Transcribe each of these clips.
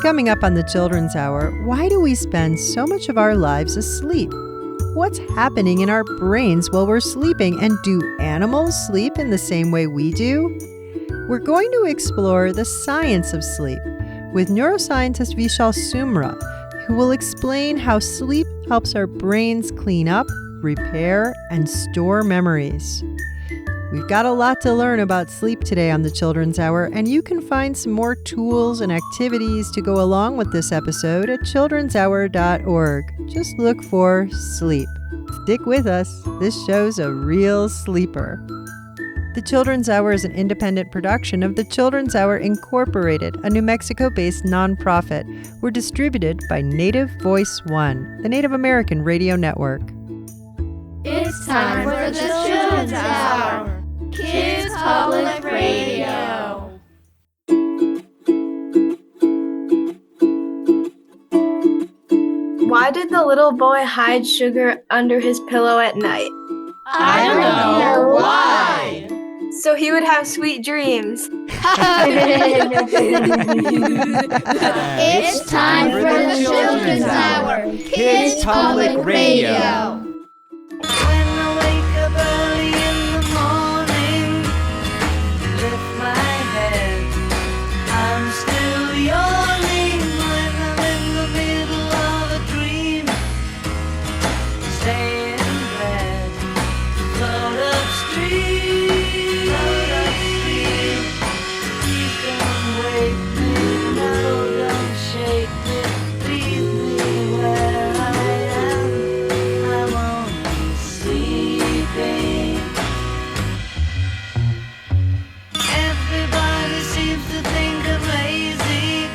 Coming up on the Children's Hour, why do we spend so much of our lives asleep? What's happening in our brains while we're sleeping, and do animals sleep in the same way we do? We're going to explore the science of sleep with neuroscientist Vishal Sumra, who will explain how sleep helps our brains clean up, repair, and store memories. We've got a lot to learn about sleep today on the Children's Hour, and you can find some more tools and activities to go along with this episode at childrenshour.org. Just look for sleep. Stick with us. This show's a real sleeper. The Children's Hour is an independent production of the Children's Hour Incorporated, a New Mexico-based nonprofit. We're distributed by Native Voice One, the Native American radio network. It's time for the Children's Hour, Kids Public Radio. Why did the little boy hide sugar under his pillow at night? I don't know why. So he would have sweet dreams. It's time for the Children's Hour, Kids Public Radio. When I wake up early in the morning, lift my head, I'm still yawning. When I'm in the middle of a dream, stay in bed, float upstream, please don't wake me, no, don't shake me, leave me where I am, I'm only sleeping. Everybody seems to think I'm lazy.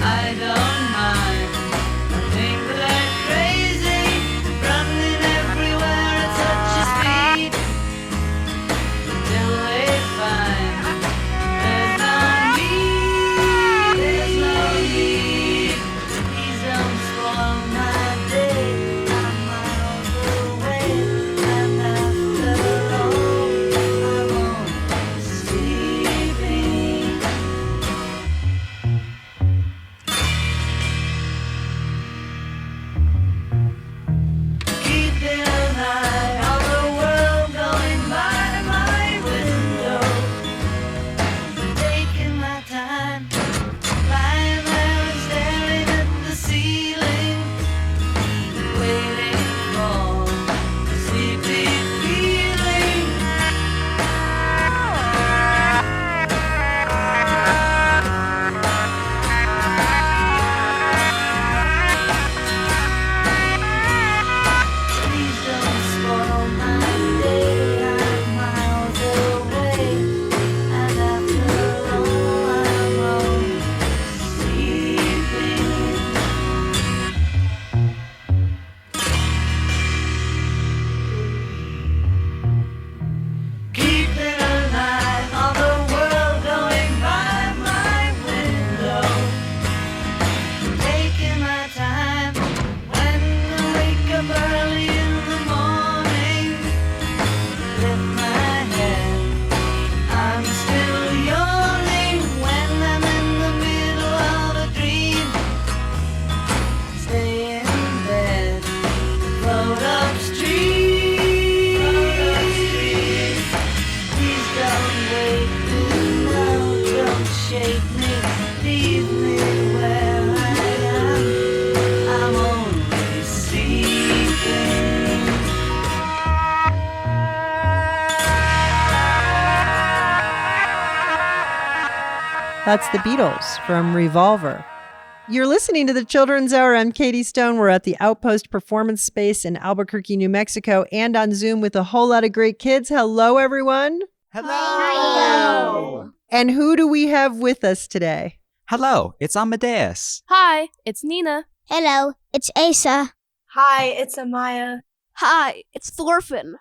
I don't mind. I think that I'm crazy, running everywhere at such a speed, until they find there's no need, there's no need. Please don't spoil my day. I'm miles away, and after all, I'm only sleeping. Keeping an eye on the world going by my window, taking my time, lying there and staring at the ceiling, waiting for a sleepy feeling. Please don't spoil my day. I'm miles away, and after all, I'm only sleeping. Keeping an eye on the world going by my window, taking my time. When I wake up early in the morning, lift my head, I'm still yawning. When I'm in the middle of a dream, stay in bed, float upstream. Please don't wake me, no, don't shake me, leave me where I am, I'm only sleeping. That's the Beatles from Revolver. You're listening to the Children's Hour. I'm Katie Stone. We're at the Outpost Performance Space in Albuquerque, New Mexico, and on Zoom with a whole lot of great kids. Hello, everyone. Hello. And who do we have with us today? Hello, it's Amadeus. Hi, it's Nina. Hello, it's Asa. Hi, it's Amaya. Hi, it's Thorfinn.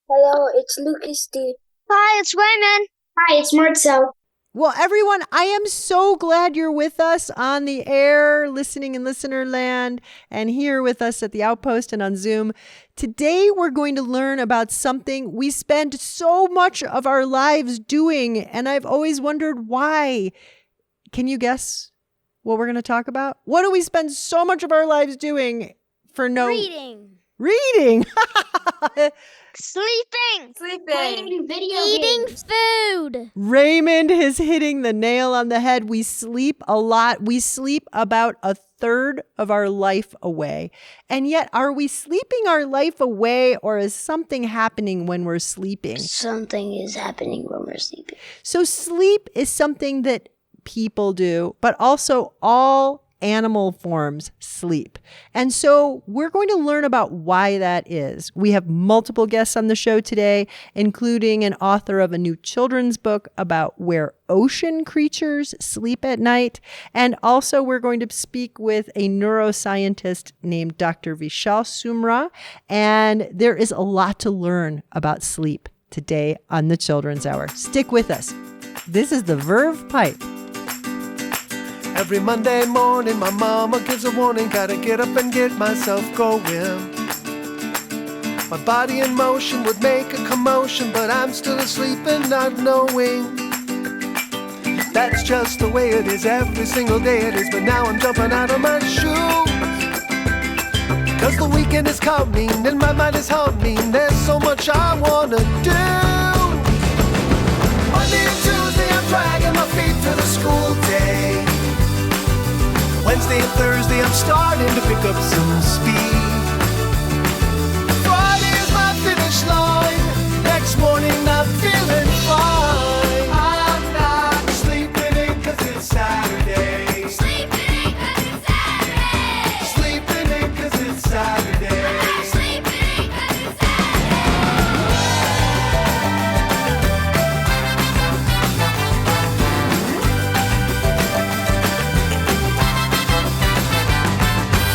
Hello, it's Lucas D. Hi, it's Raymond. Hi, it's Marcel. Well, everyone, I am so glad you're with us on the air, listening in listener land, and here with us at the Outpost and on Zoom. Today, we're going to learn about something we spend so much of our lives doing, and I've always wondered why. Can you guess what we're going to talk about? What do we spend so much of our lives doing for no reading? Sleeping. Playing video games. Food. Raymond is hitting the nail on the head. We sleep a lot. We sleep about a third of our life away. And yet, are we sleeping our life away, or is something happening when we're sleeping? Something is happening when we're sleeping. So sleep is something that people do, but also all animal forms sleep. And so we're going to learn about why that is. We have multiple guests on the show today, including an author of a new children's book about where ocean creatures sleep at night. And also we're going to speak with a neuroscientist named Dr. Vishal Sumra. And there is a lot to learn about sleep today on the Children's Hour. Stick with us. This is the Verve Pipe. Every Monday morning, my mama gives a warning. Gotta get up and get myself going. My body in motion would make a commotion, but I'm still asleep and not knowing. That's just the way it is, every single day it is. But now I'm jumping out of my shoes, 'cause the weekend is coming and my mind is humming. There's so much I wanna do. Monday and Tuesday I'm dragging my feet to the school day. Wednesday and Thursday I'm starting to pick up some speed. Friday is my finish line. Next morning I'm feeling fine. I'm not sleeping in 'cause it's Saturday. Sleeping in 'cause it's Saturday. Sleeping in 'cause it's Saturday. I'm sleeping in 'cause it's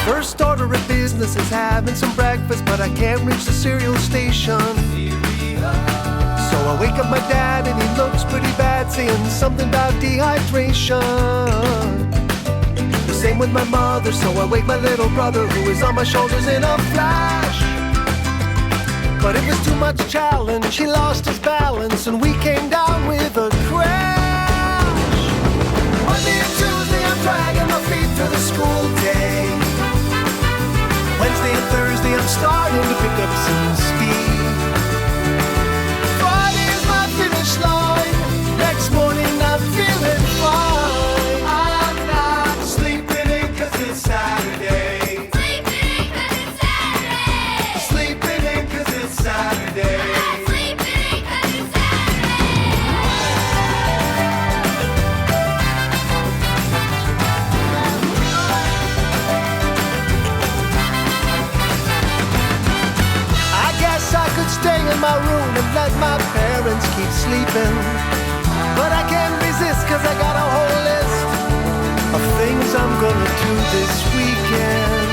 First order of business is having some breakfast, but I can't reach the cereal station. So I wake up my dad and he looks pretty bad, saying something about dehydration. The same with my mother, so I wake my little brother who is on my shoulders in a flash. But it was too much challenge, he lost his balance and we came down with a crash. Monday and Tuesday I'm dragging my feet to the school day. Wednesday and Thursday I'm starting to pick up some speed. Friday is my finish line. Next morning I'm feeling fine. I'm not sleeping in 'cause it's Saturday. Sleeping in 'cause it's Saturday. Sleeping in 'cause it's Saturday. I'm sleeping in 'cause it's I could stay in my room and let my parents keep sleeping, but I can't resist 'cause I got a whole list of things I'm gonna do this weekend.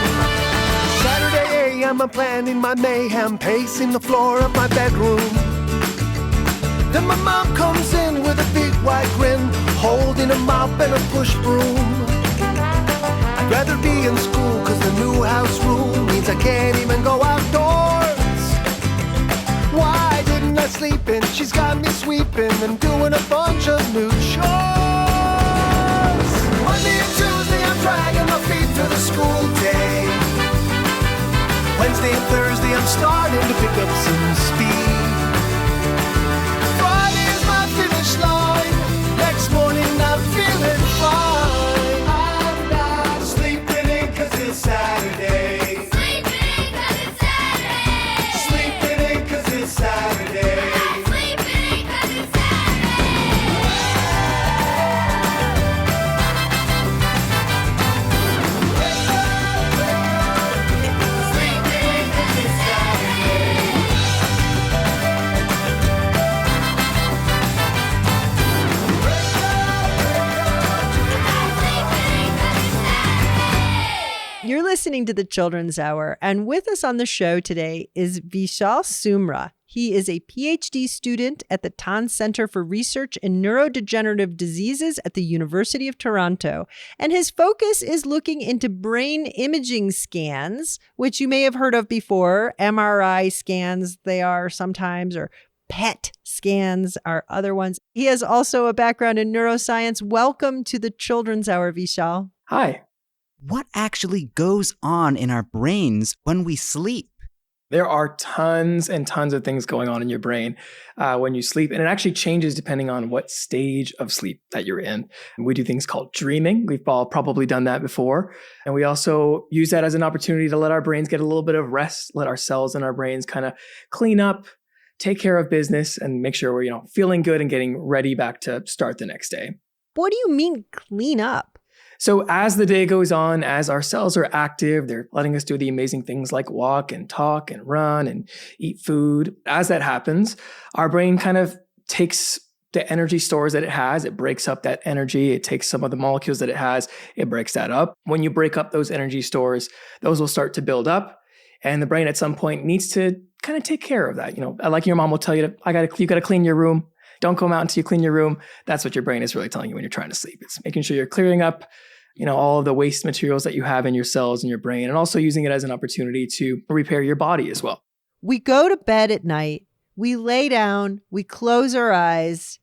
Saturday I'm planning my mayhem, pacing the floor of my bedroom. Then my mom comes in with a big wide grin, holding a mop and a push broom. I'd rather be in school 'cause the new house rule means I can't even go outdoors. Why didn't I sleep in? She's got me sweeping and doing a bunch of new chores. Monday and Tuesday I'm dragging my feet to the school day. Wednesday and Thursday I'm starting to pick up some speed. Friday is my finish line. Next morning I'm feeling fine. I'm not sleeping in 'cause it's Saturday. Saturday. I'm sleeping in 'cause it's You're listening to the Children's Hour, and with us on the show today is Vishal Sumra. He is a PhD student at the Tann Center for Research in Neurodegenerative Diseases at the University of Toronto. And his focus is looking into brain imaging scans, which you may have heard of before. MRI scans, they are sometimes, or PET scans are other ones. He has also a background in neuroscience. Welcome to the Children's Hour, Vishal. Hi. What actually goes on in our brains when we sleep? There are tons and tons of things going on in your brain when you sleep, and it actually changes depending on what stage of sleep that you're in. We do things called dreaming. We've all probably done that before. And we also use that as an opportunity to let our brains get a little bit of rest, let our cells in our brains kind of clean up, take care of business, and make sure we're, feeling good and getting ready back to start the next day. What do you mean clean up? So as the day goes on, as our cells are active, they're letting us do the amazing things like walk and talk and run and eat food. As that happens, our brain kind of takes the energy stores that it has, it breaks up that energy, it takes some of the molecules that it has, it breaks that up. When you break up those energy stores, those will start to build up. And the brain at some point needs to kind of take care of that. Like your mom will tell you, you got to clean your room. Don't come out until you clean your room. That's what your brain is really telling you when you're trying to sleep. It's making sure you're clearing up, all of the waste materials that you have in your cells and your brain, and also using it as an opportunity to repair your body as well. We go to bed at night, we lay down, we close our eyes.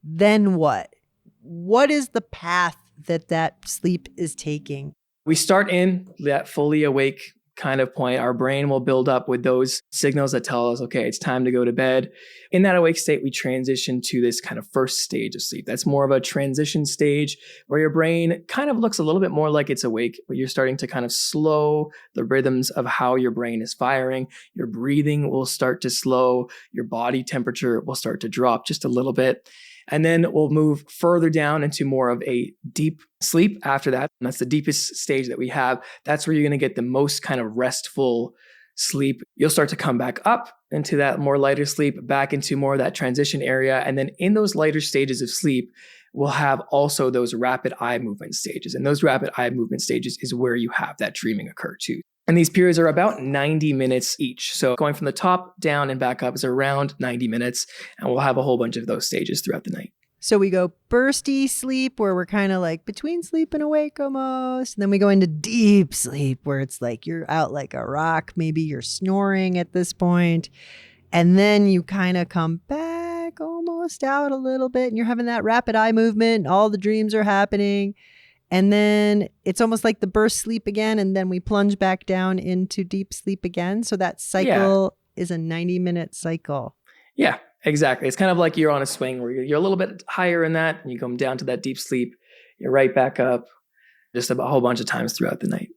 Then what? What is the path that sleep is taking? We start in that fully awake kind of point. Our brain will build up with those signals that tell us, okay, it's time to go to bed. In that awake state, we transition to this kind of first stage of sleep. That's more of a transition stage where your brain kind of looks a little bit more like it's awake, but you're starting to kind of slow the rhythms of how your brain is firing. Your breathing will start to slow. Your body temperature will start to drop just a little bit. And then we'll move further down into more of a deep sleep after that. And that's the deepest stage that we have. That's where you're going to get the most kind of restful sleep. You'll start to come back up into that more lighter sleep, back into more of that transition area. And then in those lighter stages of sleep, we'll have also those rapid eye movement stages. And those rapid eye movement stages is where you have that dreaming occur too. And these periods are about 90 minutes each. So going from the top down and back up is around 90 minutes. And we'll have a whole bunch of those stages throughout the night. So we go bursty sleep where we're kind of like between sleep and awake almost. And then we go into deep sleep where it's like you're out like a rock. Maybe you're snoring at this point. And then you kind of come back almost out a little bit and you're having that rapid eye movement. And all the dreams are happening. And then it's almost like the burst sleep again. And then we plunge back down into deep sleep again. So that cycle is a 90-minute cycle. Yeah, exactly. It's kind of like you're on a swing where you're a little bit higher in that and you come down to that deep sleep. You're right back up just a whole bunch of times throughout the night.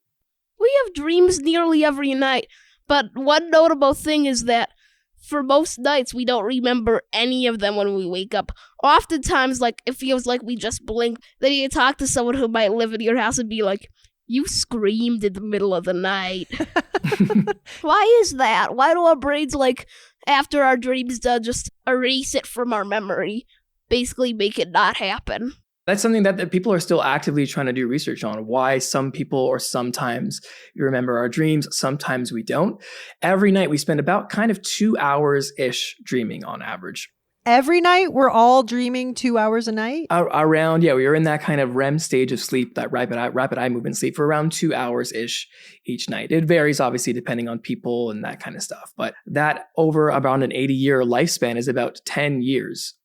We have dreams nearly every night. But one notable thing is that for most nights, we don't remember any of them when we wake up. Oftentimes, it feels like we just blink. Then you talk to someone who might live in your house and be like, you screamed in the middle of the night. Why is that? Why do our brains, after our dream's done, just erase it from our memory? Basically make it not happen. That's something that people are still actively trying to do research on. Why some people or sometimes we remember our dreams, sometimes we don't. Every night we spend about kind of 2 hours-ish dreaming on average. Every night we're all dreaming 2 hours a night? We are in that kind of REM stage of sleep, that rapid eye movement sleep for around 2 hours-ish each night. It varies obviously depending on people and that kind of stuff. But that over around an 80-year lifespan is about 10 years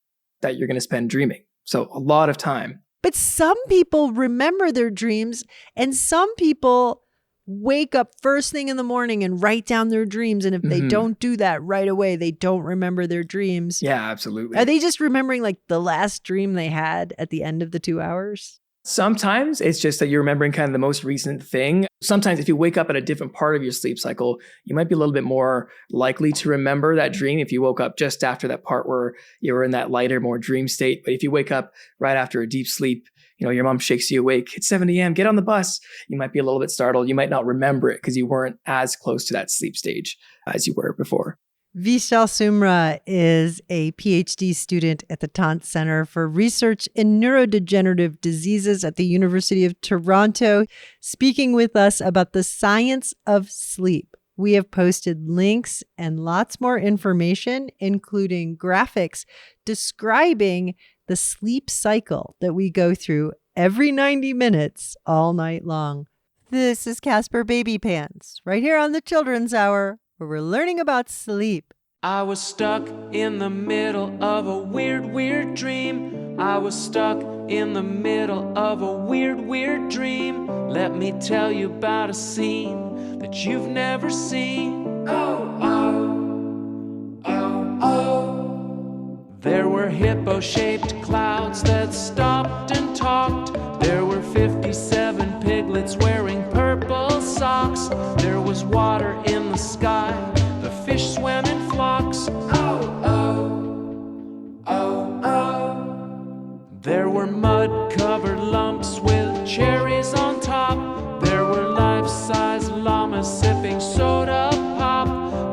that you're going to spend dreaming. So a lot of time. But some people remember their dreams and some people wake up first thing in the morning and write down their dreams. And if they don't do that right away, they don't remember their dreams. Yeah, absolutely. Are they just remembering the last dream they had at the end of the 2 hours? Sometimes it's just that you're remembering kind of the most recent thing. Sometimes if you wake up at a different part of your sleep cycle, you might be a little bit more likely to remember that dream if you woke up just after that part where you were in that lighter, more dream state. But if you wake up right after a deep sleep, your mom shakes you awake, it's 7 a.m., get on the bus. You might be a little bit startled. You might not remember it because you weren't as close to that sleep stage as you were before. Vishal Sumra is a PhD student at the Tant Center for Research in Neurodegenerative Diseases at the University of Toronto, speaking with us about the science of sleep. We have posted links and lots more information, including graphics describing the sleep cycle that we go through every 90 minutes all night long. This is Casper Baby Pants, right here on the Children's Hour, where we're learning about sleep. I was stuck in the middle of a weird dream. I was stuck in the middle of a weird, weird dream. Let me tell you about a scene that you've never seen. Oh, oh, oh, oh. There were hippo-shaped clouds that stopped and talked. There were 57 piglets wearing purple socks. There was water in the sky. The fish swam in flocks. Oh, oh, oh, oh. There were mud-covered lumps with cherries on top. There were life-size llamas sipping soda pop.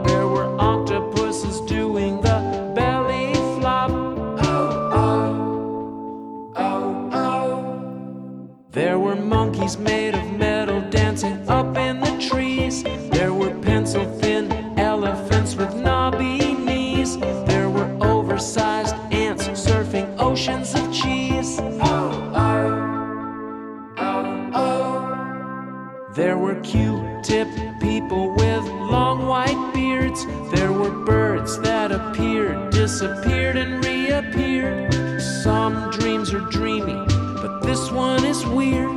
There were octopuses doing the belly flop. Oh, oh, oh, oh. There were monkeys made of metal dancing up in the trees. There were pencil-thin elephants with knobby knees. There were oversized ants surfing oceans of cheese. Oh, oh, oh, oh. There were Q-tip people with long white beards. There were birds that appeared, disappeared, and reappeared. Some dreams are dreamy, but this one is weird.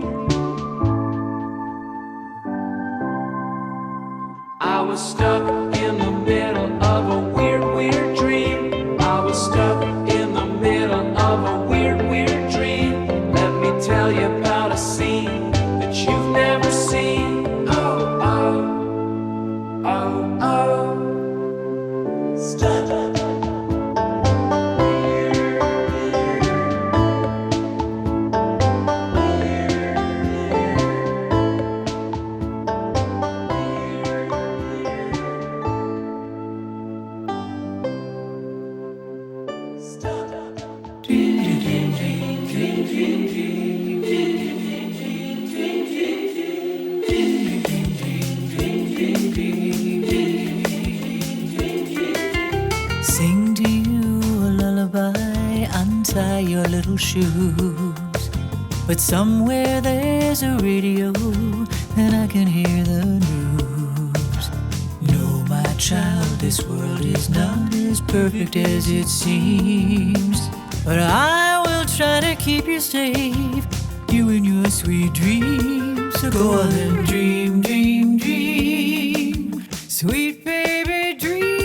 I was stuck in the middle of a weird, weird dream. I was stuck in the middle of a weird, weird dream. Let me tell you about a scene that you've never seen. Oh, oh, oh, oh. Stuck. Sing to you a lullaby, untie your little shoes. But somewhere there's a radio, and I can hear the news. No, my child, this world is not as perfect as it seems. But I will try to keep you safe, you and your sweet dreams. So go on and dream, dream, dream, sweet baby, dream.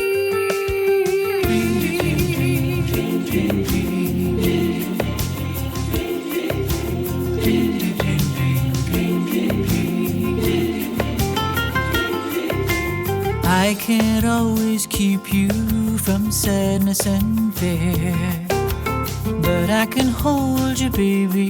I can't always keep you from sadness and fear, but I can hold you, baby,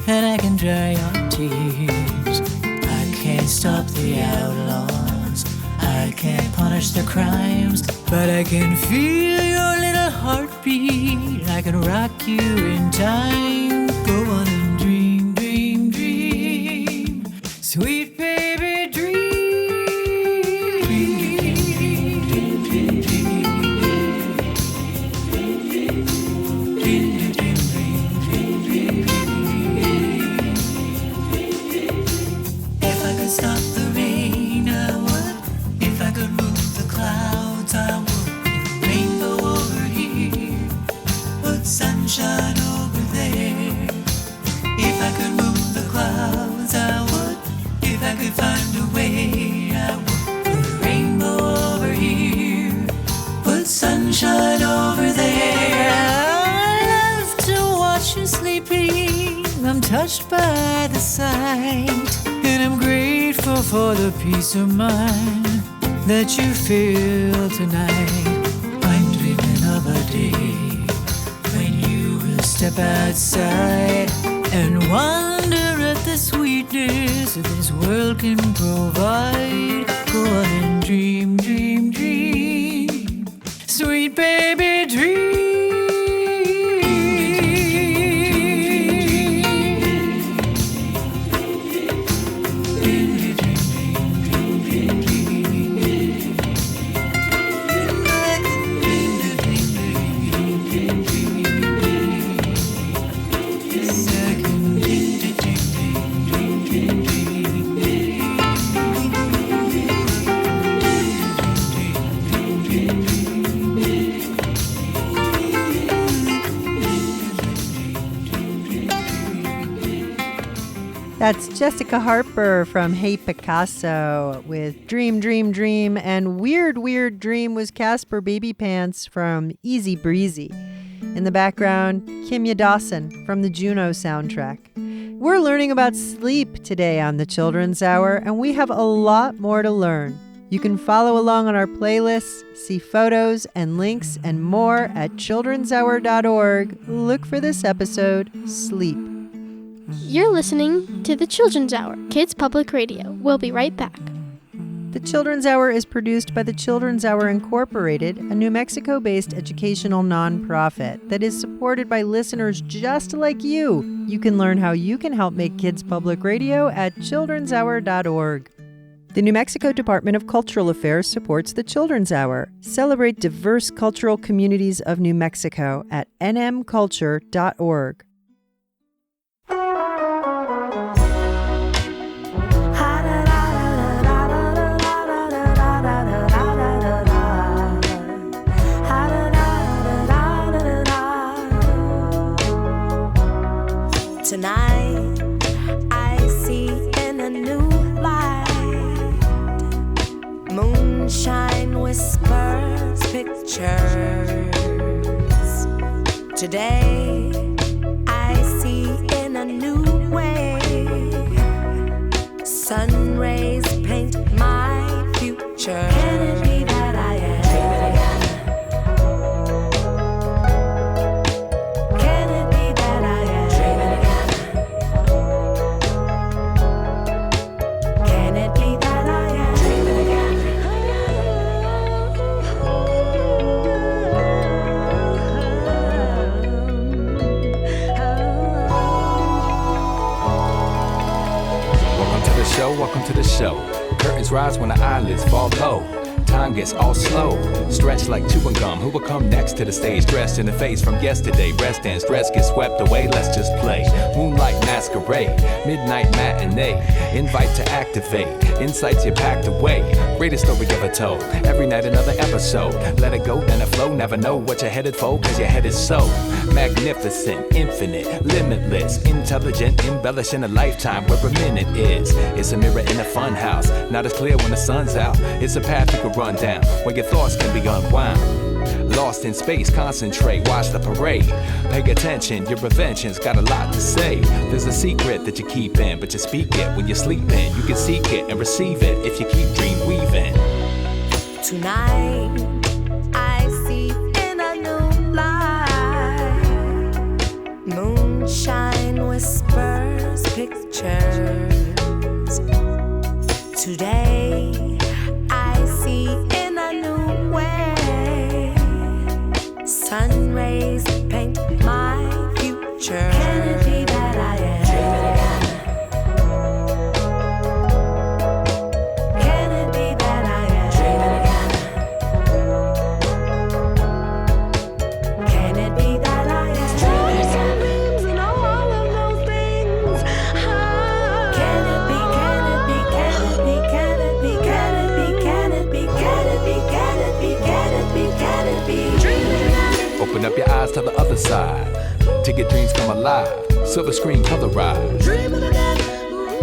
and I can dry your tears. I can't stop the outlaws, I can't punish the crimes, but I can feel your little heartbeat. I can rock you in time. Go on and dream, dream, dream, sweet baby, dream. Stop the rain, I would. If I could move the clouds, I would. Rainbow over here, put sunshine over there. If I could move the clouds, I would. If I could find a way, I would. Put a rainbow over here, put sunshine over there. I love to watch you sleeping. I'm touched by the sight, and I'm grateful for the peace of mind that you feel tonight. I'm dreaming of a day when you will step outside and wonder at the sweetness that this world can provide. Go on and dream, dream, dream, sweet baby, dream. That's Jessica Harper from Hey Picasso with Dream, Dream, Dream. And Weird, Weird Dream was Casper Baby Pants from Easy Breezy. In the background, Kimya Dawson from the Juno soundtrack. We're learning about sleep today on the Children's Hour, and we have a lot more to learn. You can follow along on our playlists, see photos and links and more at childrenshour.org. Look for this episode, Sleep. You're listening to the Children's Hour, Kids Public Radio. We'll be right back. The Children's Hour is produced by the Children's Hour Incorporated, a New Mexico-based educational nonprofit that is supported by listeners just like you. You can learn how you can help make Kids Public Radio at childrenshour.org. The New Mexico Department of Cultural Affairs supports the Children's Hour. Celebrate diverse cultural communities of New Mexico at nmculture.org. Tonight, I see in a new light, moonshine whispers pictures. Today, I see in a new way, sun rays paint my future. Can it be that I am? Welcome to the show. Curtains rise when the eyelids fall low. Time gets all slow, stretched like chewing gum. Who will come next to the stage, dressed in the face from yesterday? Rest and stress get swept away, let's just play. Moonlight masquerade, midnight matinee. Invite to activate, insights you packed away. Greatest story ever told, every night another episode. Let it go, then it flow, never know what you're headed for, cause your head is so magnificent, infinite, limitless, intelligent, embellishing a lifetime where a minute is. It's a mirror in a fun house, not as clear when the sun's out. It's a path you can run down, where your thoughts can be unwound. Lost in space, concentrate, watch the parade. Pay attention, your invention's got a lot to say. There's a secret that you keep in, but you speak it when you're sleeping. You can seek it and receive it if you keep dream weaving. Tonight, I see in a new light, moonshine whispers pictures. Today, I see in a new way, sun rays paint my future. Can it be that I am? Can it be that I am? Can it be that I am? Stars and dreams and all of those things. Can it be? Can it be? Can it be? Can it be? Can it be? Can it be? Can it be? Can it be? Can it be? Can it be? Open up your eyes to the other side, till your dreams come alive. Silver screen colorized,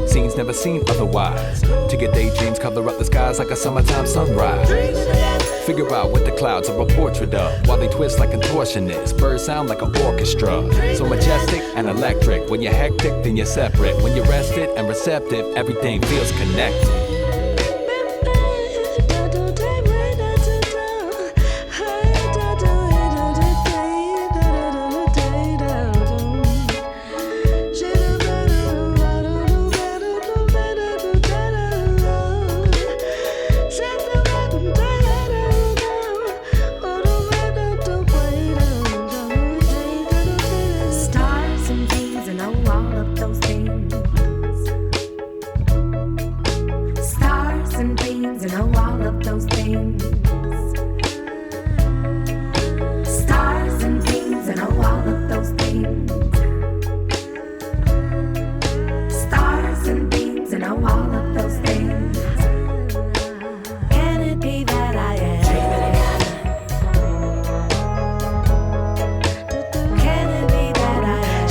scenes never seen otherwise. Till your daydreams color up the skies like a summertime sunrise. Figure out what the clouds are a portrait of, while they twist like contortionists. Birds sound like an orchestra, so majestic and electric. When you're hectic, then you're separate. When you're rested and receptive, everything feels connected. Stars and things and all of those things. Stars and things and all of those things. Stars and things and all of those things. Stars and things and all of those things. Can it be that I am? Can it be that I am?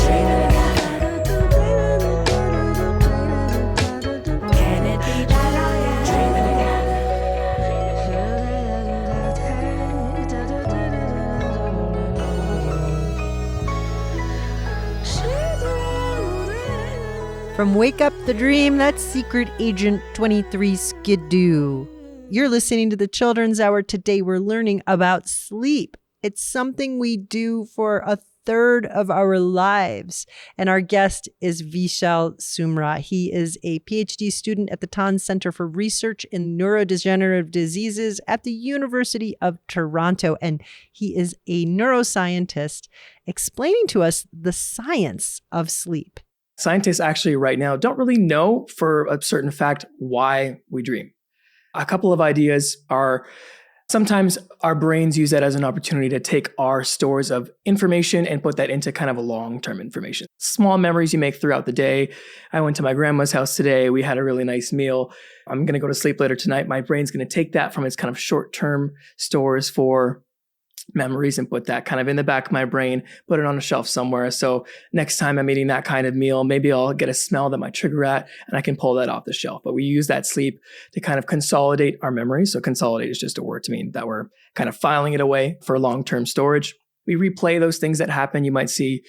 From Wake Up the Dream, that's Secret Agent 23 Skidoo. You're listening to the Children's Hour. Today we're learning about sleep. It's something we do for a third of our lives. And our guest is Vishal Sumra. He is a PhD student at the Tanz Center for Research in Neurodegenerative Diseases at the University of Toronto. And he is a neuroscientist explaining to us the science of sleep. Scientists actually right now don't really know for a certain fact why we dream. A couple of ideas are sometimes our brains use that as an opportunity to take our stores of information and put that into kind of a long-term information. Small memories you make throughout the day. I went to my grandma's house today. We had a really nice meal. I'm going to go to sleep later tonight. My brain's going to take that from its kind of short-term stores for memories and put that kind of in the back of my brain, put it on a shelf somewhere. So next time I'm eating that kind of meal, maybe I'll get a smell that might trigger that and I can pull that off the shelf. But we use that sleep to kind of consolidate our memories. So consolidate is just a word to mean that we're kind of filing it away for long-term storage. We replay those things that happen. You might see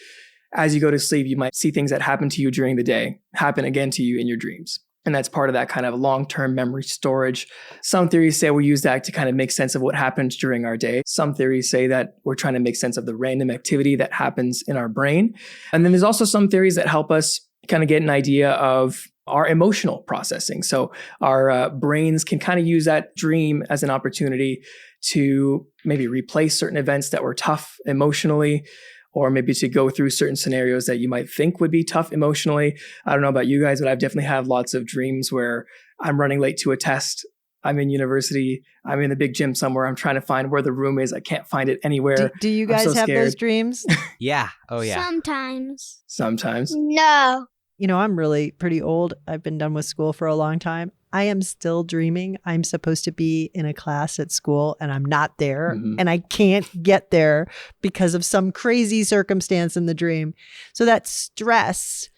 as you go to sleep, you might see things that happen to you during the day happen again to you in your dreams. And that's part of that kind of long-term memory storage. Some theories say we use that to kind of make sense of what happens during our day. Some theories say that we're trying to make sense of the random activity that happens in our brain. And then there's also some theories that help us kind of get an idea of our emotional processing. So our brains can kind of use that dream as an opportunity to maybe replace certain events that were tough emotionally, or maybe to go through certain scenarios that you might think would be tough emotionally. I don't know about you guys, but I've definitely had lots of dreams where I'm running late to a test. I'm in university. I'm in the big gym somewhere. I'm trying to find where the room is. I can't find it anywhere. Do you guys have those dreams? Yeah. Oh, yeah. Sometimes. Sometimes. No. You know, I'm really pretty old. I've been done with school for a long time. I am still dreaming. I'm supposed to be in a class at school and I'm not there and I can't get there because of some crazy circumstance in the dream. So that stress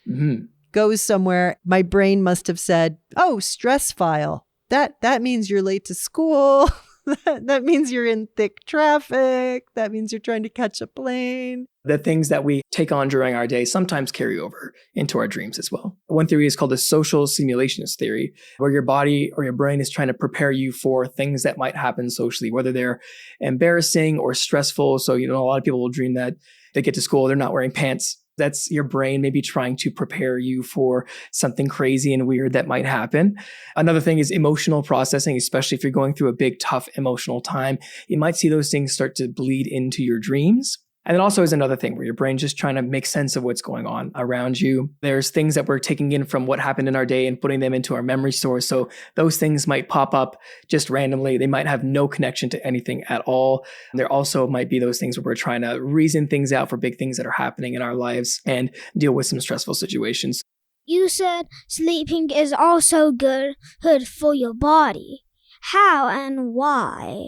goes somewhere. My brain must have said, oh, stress file. That means you're late to school. That means you're in thick traffic. That means you're trying to catch a plane. The things that we take on during our day sometimes carry over into our dreams as well. One theory is called the social simulations theory, where your body or your brain is trying to prepare you for things that might happen socially, whether they're embarrassing or stressful. So, you know, a lot of people will dream that they get to school, they're not wearing pants. That's your brain maybe trying to prepare you for something crazy and weird that might happen. Another thing is emotional processing, especially if you're going through a big, tough emotional time. You might see those things start to bleed into your dreams. And it also is another thing where your brain's just trying to make sense of what's going on around you. There's things that we're taking in from what happened in our day and putting them into our memory stores. So those things might pop up just randomly. They might have no connection to anything at all. There also might be those things where we're trying to reason things out for big things that are happening in our lives and deal with some stressful situations. You said sleeping is also good for your body. How and why?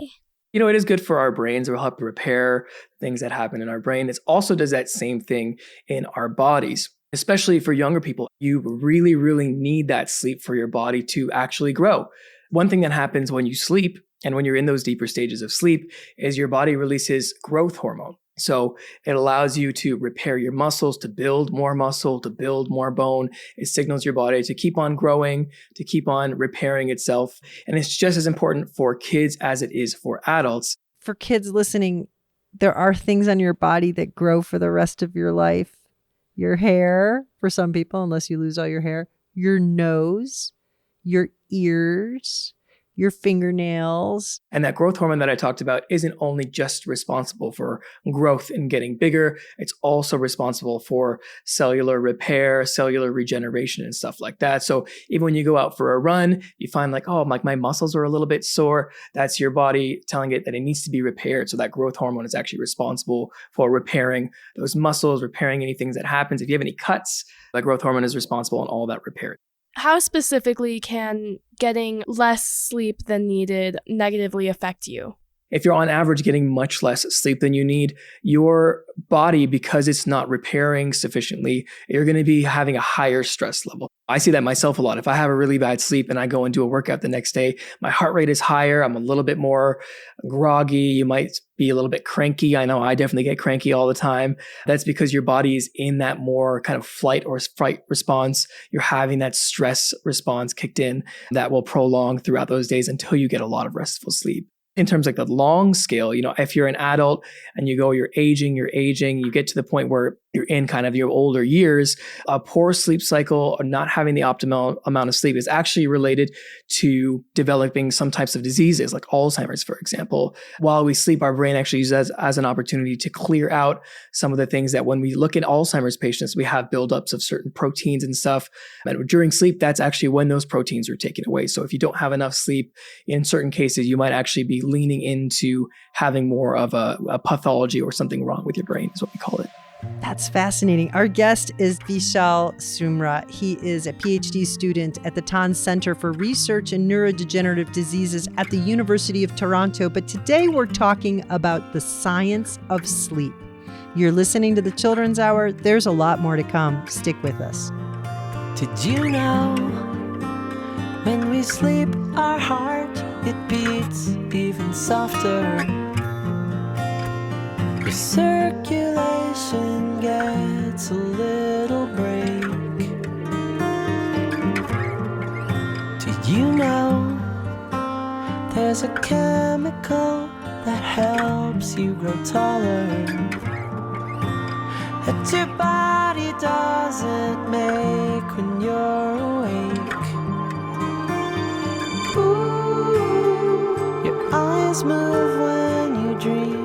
You know, it is good for our brains. It will help repair things that happen in our brain. It also does that same thing in our bodies, especially for younger people. You really, really need that sleep for your body to actually grow. One thing that happens when you sleep and when you're in those deeper stages of sleep is your body releases growth hormone. So it allows you to repair your muscles, to build more muscle, to build more bone. It signals your body to keep on growing, to keep on repairing itself. And it's just as important for kids as it is for adults. For kids listening, there are things on your body that grow for the rest of your life. Your hair, for some people, unless you lose all your hair, your nose, your ears, your fingernails. And that growth hormone that I talked about isn't only just responsible for growth and getting bigger, it's also responsible for cellular repair, cellular regeneration and stuff like that. So even when you go out for a run, you find like, oh, my muscles are a little bit sore. That's your body telling it that it needs to be repaired. So that growth hormone is actually responsible for repairing those muscles, repairing anything that happens. If you have any cuts, that growth hormone is responsible in all that repair. How specifically can getting less sleep than needed negatively affect you? If you're on average getting much less sleep than you need, your body, because it's not repairing sufficiently, you're going to be having a higher stress level. I see that myself a lot. If I have a really bad sleep and I go and do a workout the next day, my heart rate is higher. I'm a little bit more groggy. You might be a little bit cranky. I know I definitely get cranky all the time. That's because your body is in that more kind of flight or fight response. You're having that stress response kicked in that will prolong throughout those days until you get a lot of restful sleep. In terms of like the long scale, if you're an adult and you're aging, you get to the point where you're in kind of your older years, a poor sleep cycle or not having the optimal amount of sleep is actually related to developing some types of diseases like Alzheimer's, for example. While we sleep, our brain actually uses as an opportunity to clear out some of the things that when we look at Alzheimer's patients, we have buildups of certain proteins and stuff. And during sleep, that's actually when those proteins are taken away. So if you don't have enough sleep, in certain cases, you might actually be leaning into having more of a pathology or something wrong with your brain is what we call it. That's fascinating. Our guest is Vishal Sumra. He is a PhD student at the Tann Center for Research in Neurodegenerative Diseases at the University of Toronto. But today we're talking about the science of sleep. You're listening to the Children's Hour. There's a lot more to come. Stick with us. Did you know when we sleep, our heart, it beats even softer? Your circulation gets a little break. Did you know there's a chemical that helps you grow taller, that your body doesn't make when you're awake? Ooh, your eyes move when you dream.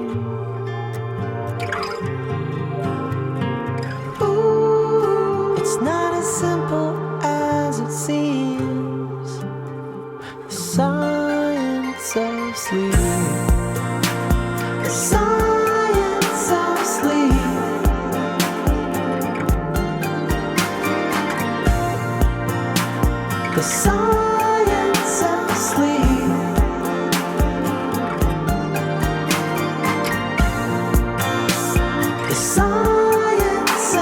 It's not as simple as it seems. The science of sleep. The science of sleep. The science of sleep. The science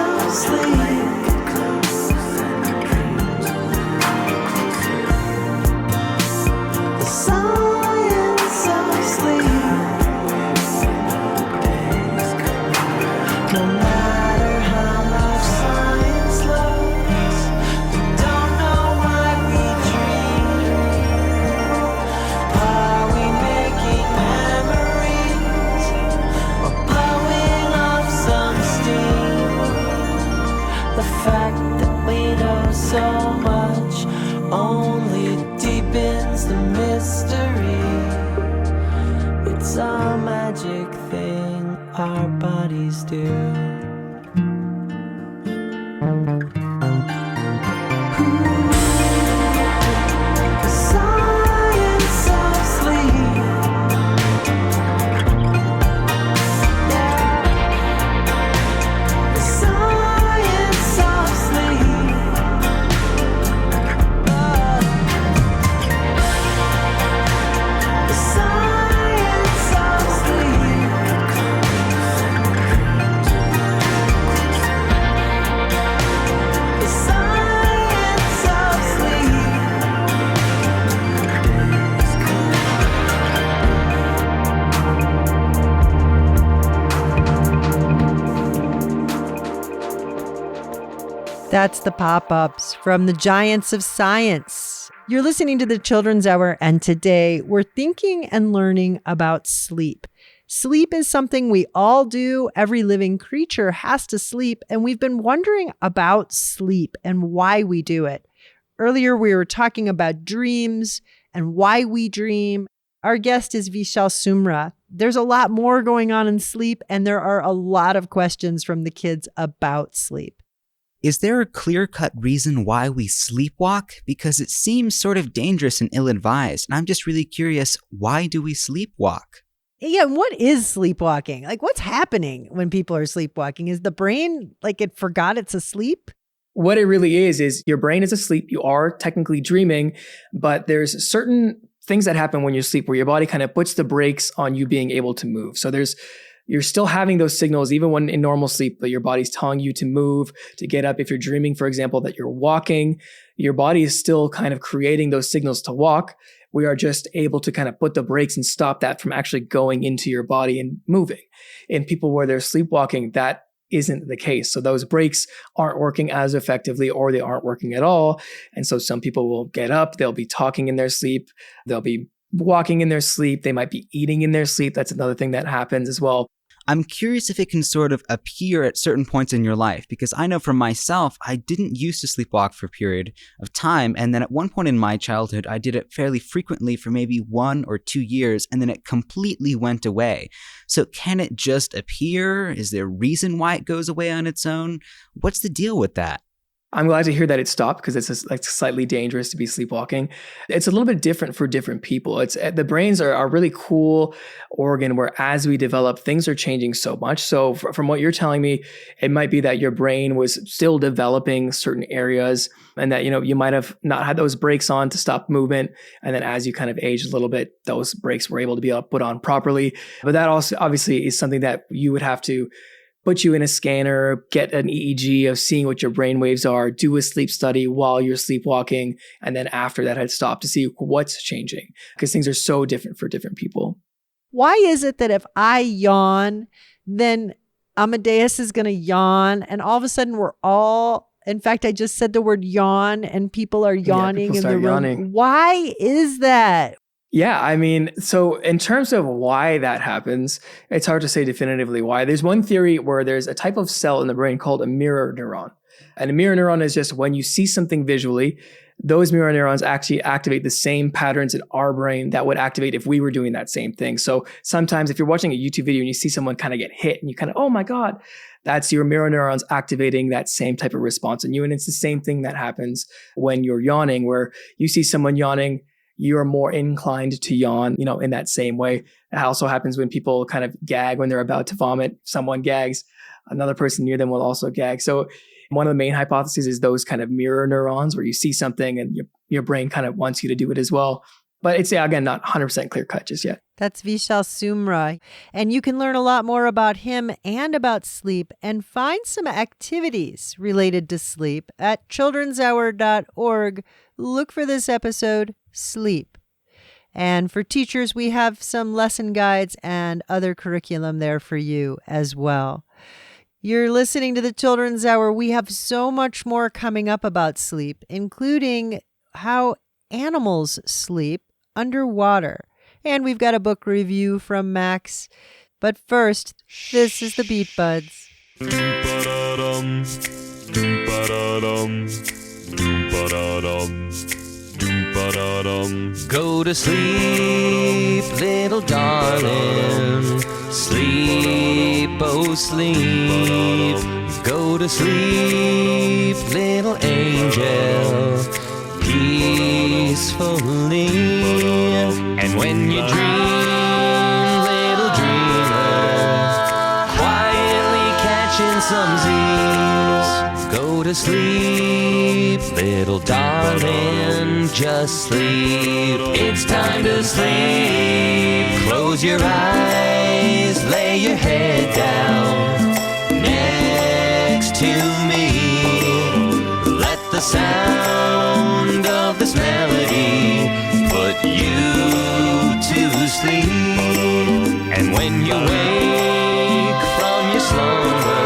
of sleep. So much only deepens the mystery. It's a magic thing our bodies do. The science of sleep. The science of sleep. That's the pop-ups from the Giants of Science. You're listening to the Children's Hour, and today we're thinking and learning about sleep. Sleep is something we all do. Every living creature has to sleep, and we've been wondering about sleep and why we do it. Earlier, we were talking about dreams and why we dream. Our guest is Vishal Sumra. There's a lot more going on in sleep, and there are a lot of questions from the kids about sleep. Is there a clear-cut reason why we sleepwalk? Because it seems sort of dangerous and ill-advised. And I'm just really curious, why do we sleepwalk? Yeah, and what is sleepwalking? Like, what's happening when people are sleepwalking? Is the brain, like, it forgot it's asleep? What it really is your brain is asleep. You are technically dreaming, but there's certain things that happen when you sleep where your body kind of puts the brakes on you being able to move. So there's you're still having those signals even when in normal sleep, but your body's telling you to move, to get up. If you're dreaming, for example, that you're walking, your body is still kind of creating those signals to walk. We are just able to kind of put the brakes and stop that from actually going into your body and moving. In people where they're sleepwalking, that isn't the case. So those brakes aren't working as effectively, or they aren't working at all. And so some people will get up, they'll be talking in their sleep, they'll be walking in their sleep, they might be eating in their sleep. That's another thing that happens as well. I'm curious if it can sort of appear at certain points in your life, because I know for myself, I didn't used to sleepwalk for a period of time. And then at one point in my childhood, I did it fairly frequently for maybe 1 or 2 years, and then it completely went away. So can it just appear? Is there a reason why it goes away on its own? What's the deal with that? I'm glad to hear that it stopped, because it's like slightly dangerous to be sleepwalking. It's a little bit different for different people. It's the brains are a really cool organ where as we develop, things are changing so much. So from what you're telling me, it might be that your brain was still developing certain areas, and that, you might have not had those brakes on to stop movement. And then as you kind of age a little bit, those brakes were able to be put on properly. But that also obviously is something that you would have to put you in a scanner, get an EEG of seeing what your brain waves are, do a sleep study while you're sleepwalking, and then after that had stopped to see what's changing, because things are so different for different people. Why is it that if I yawn, then Amadeus is going to yawn, and all of a sudden in fact, I just said the word yawn and people are yawning in the room. Yawning. Why is that? Yeah, I mean, so in terms of why that happens, it's hard to say definitively why. There's one theory where there's a type of cell in the brain called a mirror neuron. And a mirror neuron is just when you see something visually, those mirror neurons actually activate the same patterns in our brain that would activate if we were doing that same thing. So sometimes if you're watching a YouTube video and you see someone kind of get hit and you kind of, oh my God, that's your mirror neurons activating that same type of response in you. And it's the same thing that happens when you're yawning, where you see someone yawning, you're more inclined to yawn, in that same way. It also happens when people kind of gag when they're about to vomit. Someone gags, another person near them will also gag. So one of the main hypotheses is those kind of mirror neurons where you see something and your brain kind of wants you to do it as well. But it's, again, not 100% clear cut just yet. That's Vishal Sumra. And you can learn a lot more about him and about sleep and find some activities related to sleep at childrenshour.org. Look for this episode, Sleep. And for teachers, we have some lesson guides and other curriculum there for you as well. You're listening to the Children's Hour. We have so much more coming up about sleep, including how animals sleep underwater. And we've got a book review from Max. But first, this is the Beat Buds. Go to sleep, little darling. Sleep, oh sleep. Go to sleep, little angel. Peacefully. And when you dream, little dreamer, quietly catching some Z's. Go to sleep, little darling, just sleep. It's time to sleep. Close your eyes, lay your head down next to me. Let the sound of this melody put you to sleep. And when you wake from your slumber,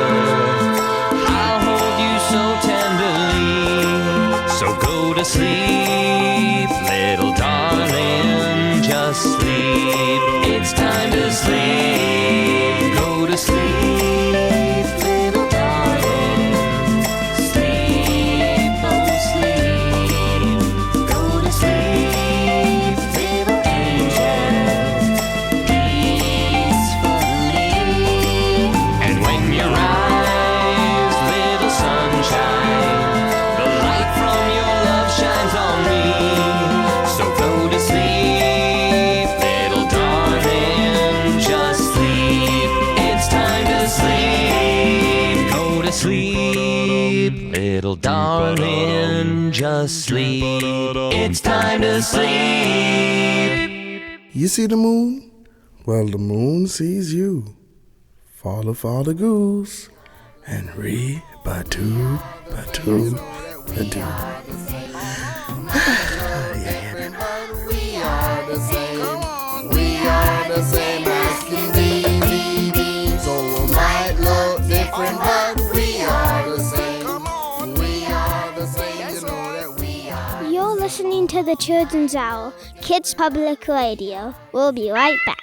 so tenderly. So go to sleep, little darling, just sleep. It's time to sleep. Go to sleep, little darling. Sleep, oh sleep. Go to sleep, little angel. Peacefully. And when you're the light from your love shines on me. So go to sleep, little darling, just sleep. It's time to sleep. Go to sleep, little darling, just sleep. It's time to sleep. You see the moon? Well, the moon sees you. Father Goose, and Ree-Batu, Batu, Batu. We are the same as can be. So we might look different, but we are the same. We are the same, you know that we are. You're listening to the Children's Hour, Kids Public Radio. We'll be right back.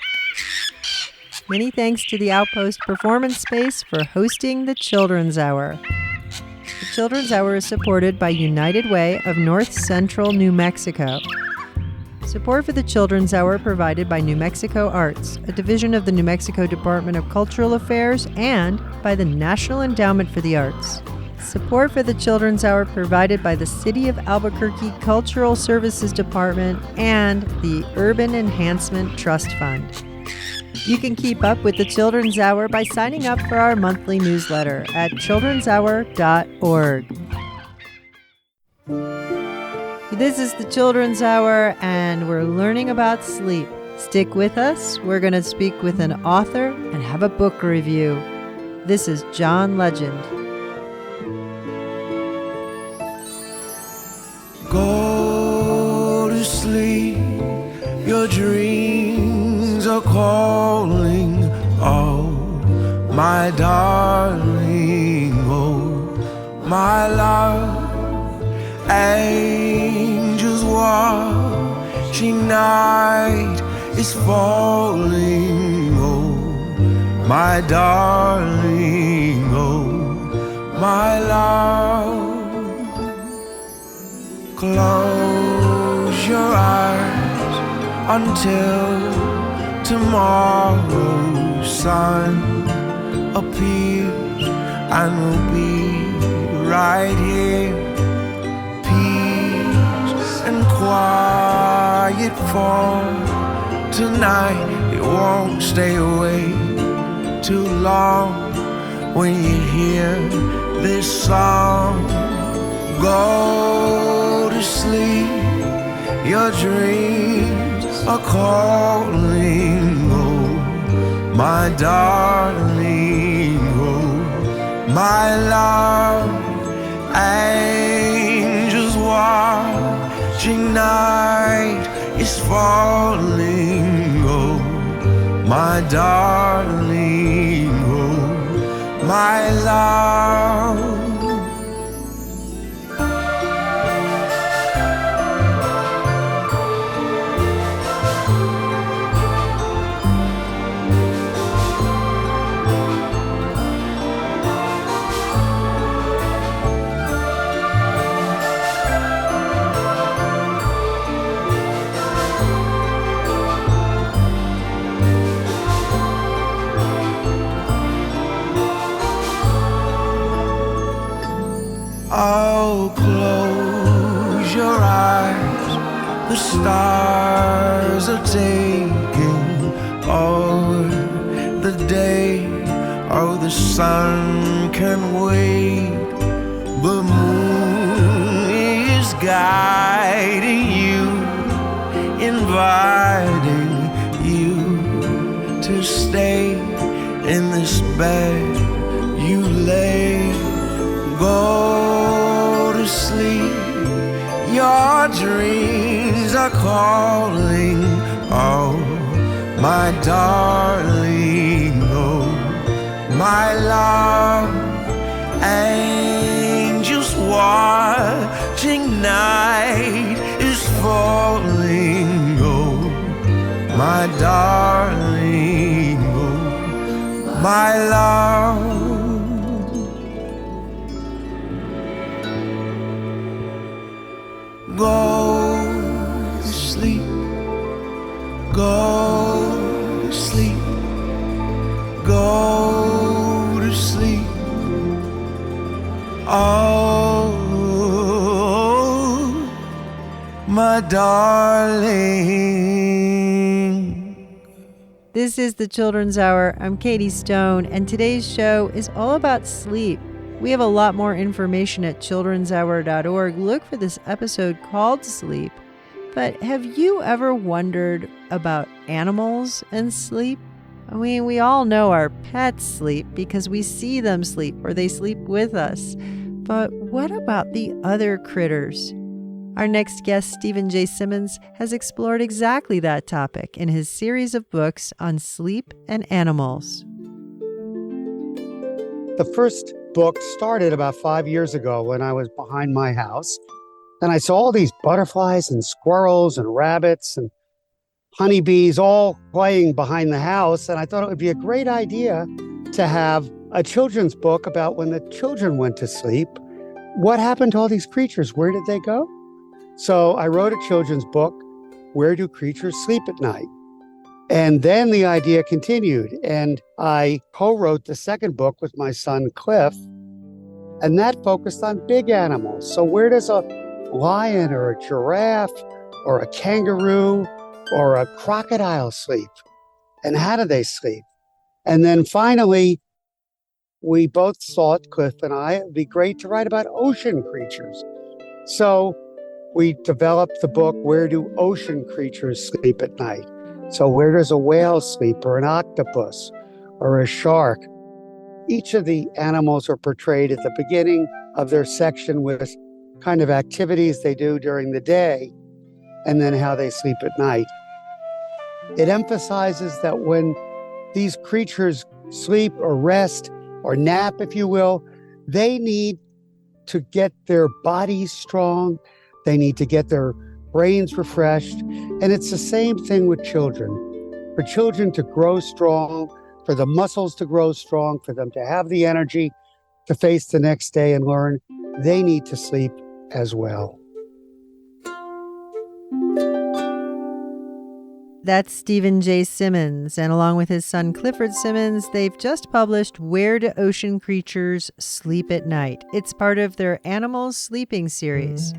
Many thanks to the Outpost Performance Space for hosting the Children's Hour. The Children's Hour is supported by United Way of North Central New Mexico. Support for the Children's Hour provided by New Mexico Arts, a division of the New Mexico Department of Cultural Affairs, and by the National Endowment for the Arts. Support for the Children's Hour provided by the City of Albuquerque Cultural Services Department and the Urban Enhancement Trust Fund. You can keep up with the Children's Hour by signing up for our monthly newsletter at childrenshour.org. This is the Children's Hour, and we're learning about sleep. Stick with us. We're going to speak with an author and have a book review. This is John Legend. Go to sleep, your dreams are calling. Oh, my darling, oh, my love. Angels watching, night is falling. Oh, my darling, oh, my love. Close your eyes until tomorrow's sun appears, and we'll be right here. Peace and quiet for tonight. It won't stay away too long when you hear this song. Go to sleep, your dreams are calling. Oh, my darling, oh, my love. Angels watching, night is falling. Oh, my darling, oh, my love. Oh, close your eyes. The stars are taking over the day. Oh, the sun can wait. The moon is guiding you, inviting you to stay in this bed you lay. Go to sleep, your dreams are calling. Oh, my darling, oh, my love. Angels watching, night is falling. Oh, my darling, oh, my love. Go to sleep, go to sleep, go to sleep. Oh, my darling. This is the Children's Hour. I'm Katie Stone, and today's show is all about sleep. We have a lot more information at childrenshour.org. Look for this episode called Sleep. But have you ever wondered about animals and sleep? I mean, we all know our pets sleep because we see them sleep or they sleep with us. But what about the other critters? Our next guest, Stephen J. Simmons, has explored exactly that topic in his series of books on sleep and animals. The first book started about 5 years ago when I was behind my house. And I saw all these butterflies and squirrels and rabbits and honeybees all playing behind the house. And I thought it would be a great idea to have a children's book about when the children went to sleep. What happened to all these creatures? Where did they go? So I wrote a children's book, Where Do Creatures Sleep at Night? And then the idea continued, and I co-wrote the second book with my son, Cliff, and that focused on big animals. So where does a lion or a giraffe or a kangaroo or a crocodile sleep? And how do they sleep? And then finally, we both thought, Cliff and I, it would be great to write about ocean creatures. So we developed the book, Where Do Ocean Creatures Sleep at Night? So where does a whale sleep, or an octopus, or a shark? Each of the animals are portrayed at the beginning of their section with kind of activities they do during the day, and then how they sleep at night. It emphasizes that when these creatures sleep or rest or nap, if you will, they need to get their bodies strong. They need to get their brains refreshed. And it's the same thing with children. For children to grow strong, for the muscles to grow strong, for them to have the energy to face the next day and learn, they need to sleep as well. That's Stephen J. Simmons, and along with his son Clifford Simmons, they've just published Where Do Ocean Creatures Sleep at Night? It's part of their Animals Sleeping series.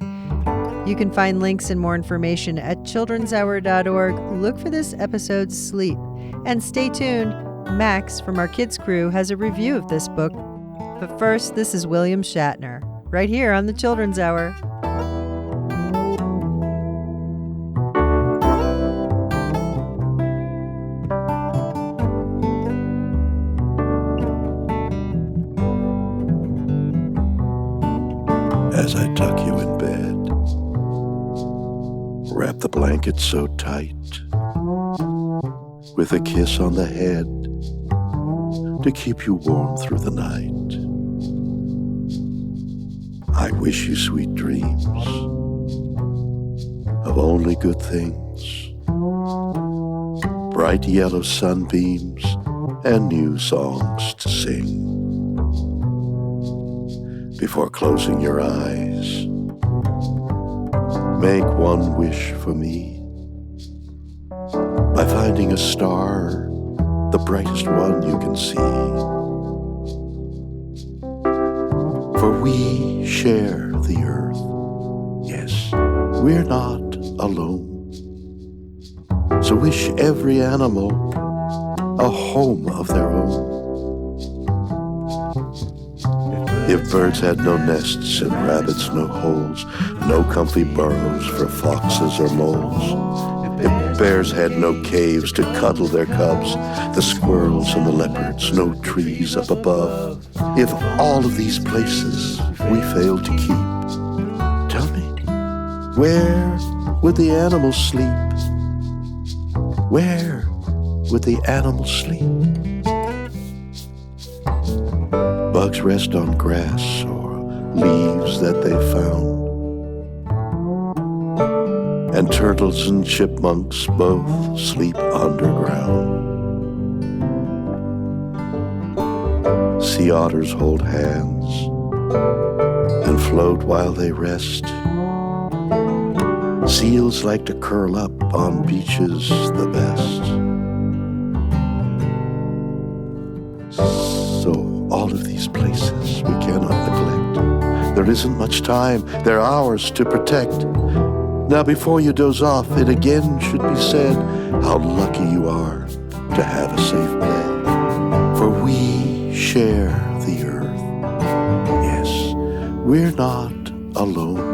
You can find links and more information at childrenshour.org. Look for this episode's sleep. And stay tuned. Max from our kids crew has a review of this book. But first, this is William Shatner, right here on the Children's Hour. As I tuck you in bed, wrap the blanket so tight, with a kiss on the head to keep you warm through the night. I wish you sweet dreams of only good things, bright yellow sunbeams and new songs to sing. Before closing your eyes, make one wish for me by finding a star, the brightest one you can see. For we share the earth. Yes, we're not alone. So wish every animal a home of their own. If birds had no nests and rabbits no holes, no comfy burrows for foxes or moles, if bears had no caves to cuddle their cubs, the squirrels and the leopards no trees up above, if all of these places we failed to keep, tell me, where would the animals sleep? Where would the animals sleep? Bugs rest on grass or leaves that they found, and turtles and chipmunks both sleep underground. Sea otters hold hands and float while they rest. Seals like to curl up on beaches the best. So all of these places we cannot neglect. There isn't much time, there are hours to protect. Now before you doze off, it again should be said how lucky you are to have a safe bed. For we share the earth. Yes, we're not alone.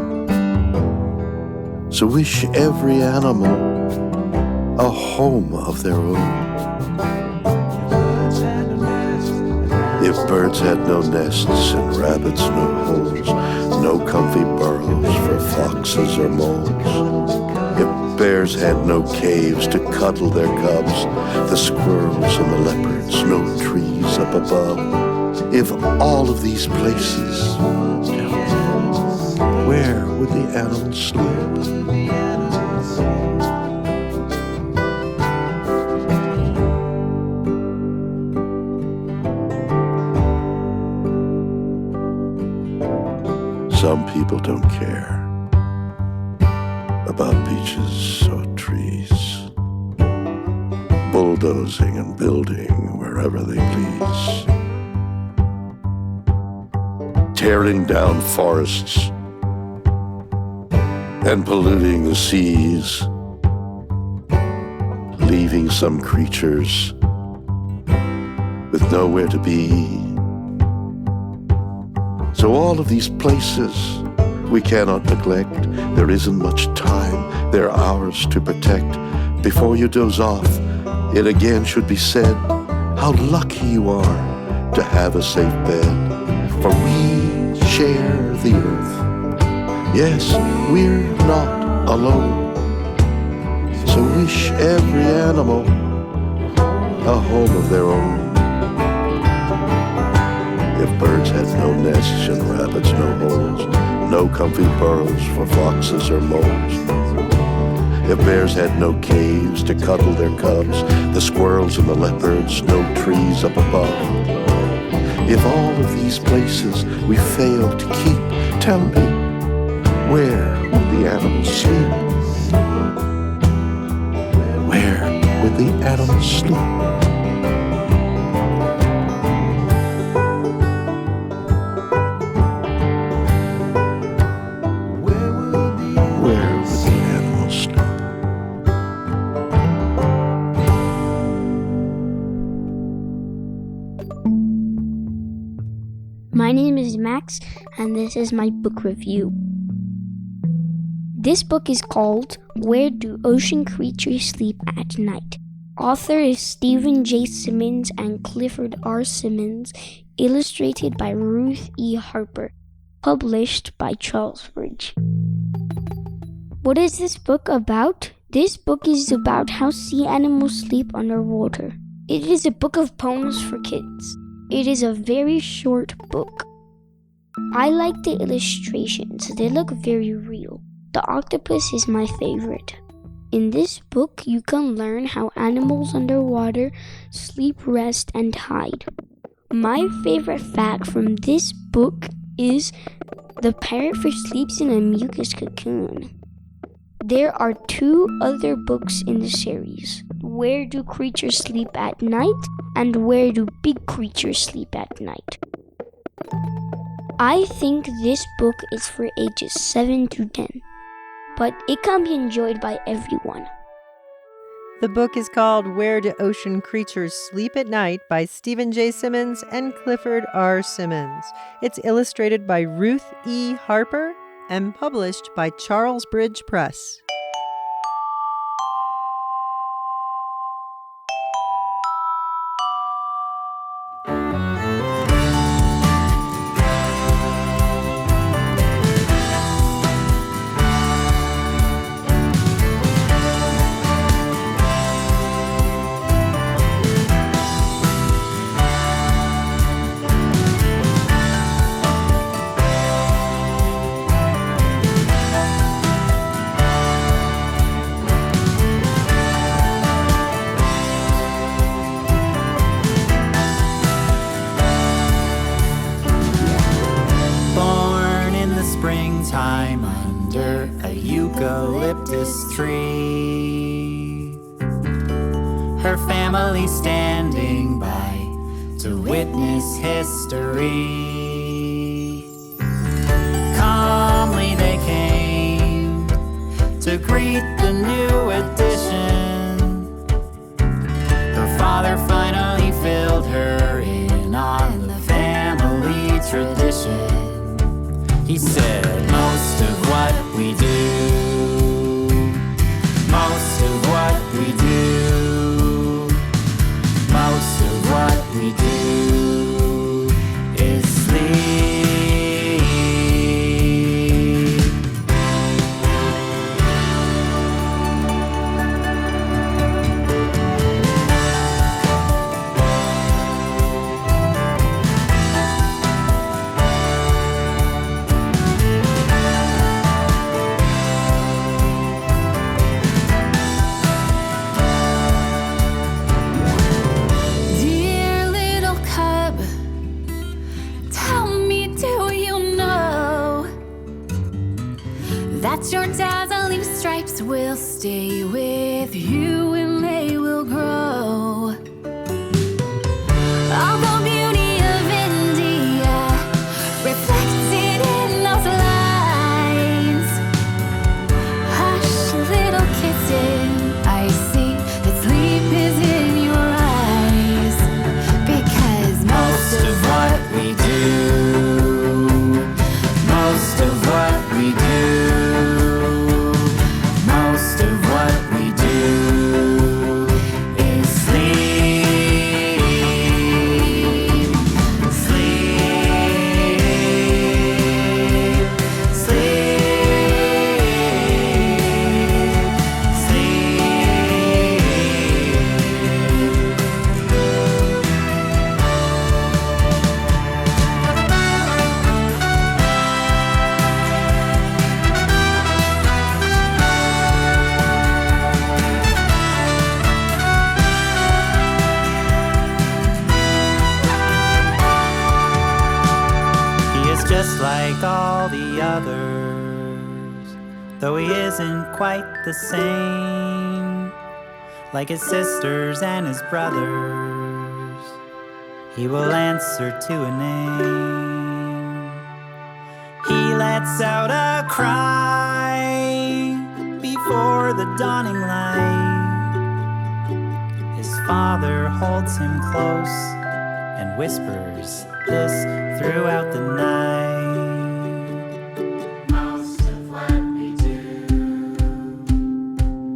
So wish every animal a home of their own. If birds had no nests and rabbits no holes, no comfy burrows for foxes or moles. If bears had no caves to cuddle their cubs, the squirrels and the leopards no trees up above. If all of these places, tell me, where would the animals sleep? Some people don't care about beaches or trees, bulldozing and building wherever they please, tearing down forests and polluting the seas, leaving some creatures with nowhere to be. So all of these places we cannot neglect. There isn't much time, there are hours to protect. Before you doze off, it again should be said how lucky you are to have a safe bed. For we share the earth. Yes, we're not alone. So wish every animal a home of their own. If birds had no nests and rabbits no holes, no comfy burrows for foxes or moles. If bears had no caves to cuddle their cubs, the squirrels and the leopards no trees up above. If all of these places we fail to keep, tell me, where would the animals sleep? Where would the animals sleep? My name is Max, and this is my book review. This book is called Where Do Ocean Creatures Sleep at Night? Author is Stephen J. Simmons and Clifford R. Simmons, illustrated by Ruth E. Harper, published by Charles Bridge. What is this book about? This book is about how sea animals sleep underwater. It is a book of poems for kids. It is a very short book. I like the illustrations. They look very real. The octopus is my favorite. In this book, you can learn how animals underwater sleep, rest, and hide. My favorite fact from this book is the parrotfish sleeps in a mucus cocoon. There are 2 other books in the series. Where Do Creatures Sleep at Night? And Where Do Big Creatures Sleep at Night? I think this book is for ages 7 to 10, but it can be enjoyed by everyone. The book is called Where Do Ocean Creatures Sleep at Night by Stephen J. Simmons and Clifford R. Simmons. It's illustrated by Ruth E. Harper and published by Charles Bridge Press. Springtime under a eucalyptus tree. Her family standing by to witness history. Calmly they came to greet the new addition. Her father finally filled her in on the family tradition. He said, most of what we do, most of what we do, most of what we do that your dazzling leaf stripes will stay with you and they will grow. All the beauty of India reflected in those lines. Hush, little kitten, I see that sleep is in your eyes. Because most of what we do, most of what we do, most of what we do is sleep, sleep, He is just like all the others, though he isn't quite the same. Like his sisters and his brothers, he will answer to a name. He lets out a cry before the dawning light. His father holds him close and whispers this throughout the night. Most of what we do,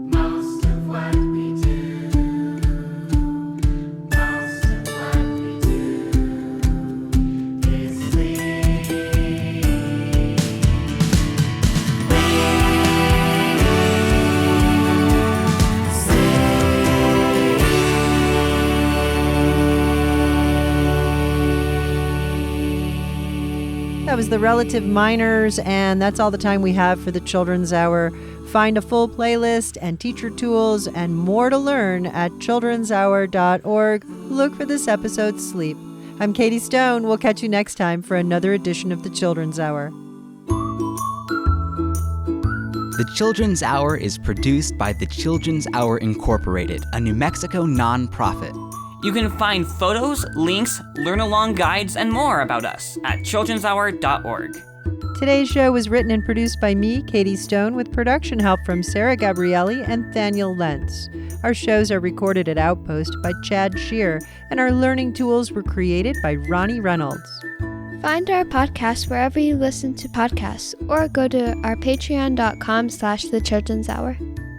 most of what we do, most of what we do is sleep. That was the Relative Minors, and that's all the time we have for the Children's Hour. Find a full playlist and teacher tools and more to learn at childrenshour.org. Look for this episode's Sleep. I'm Katie Stone. We'll catch you next time for another edition of the Children's Hour. The Children's Hour is produced by the Children's Hour Incorporated, a New Mexico nonprofit. You can find photos, links, learn-along guides, and more about us at childrenshour.org. Today's show was written and produced by me, Katie Stone, with production help from Sarah Gabrielli and Nathaniel Lentz. Our shows are recorded at Outpost by Chad Shear, and our learning tools were created by Ronnie Reynolds. Find our podcast wherever you listen to podcasts, or go to our patreon.com/The Children's Hour.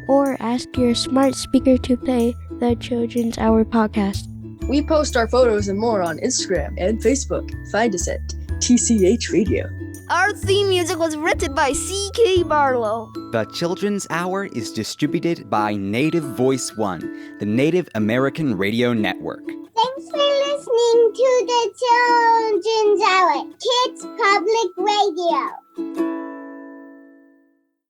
Or ask your smart speaker to play the Children's Hour podcast. We post our photos and more on Instagram and Facebook. Find us at TCH Radio. Our theme music was written by C.K. Barlow. The Children's Hour is distributed by Native Voice One, the Native American Radio Network. Thanks for listening to the Children's Hour, Kids Public Radio.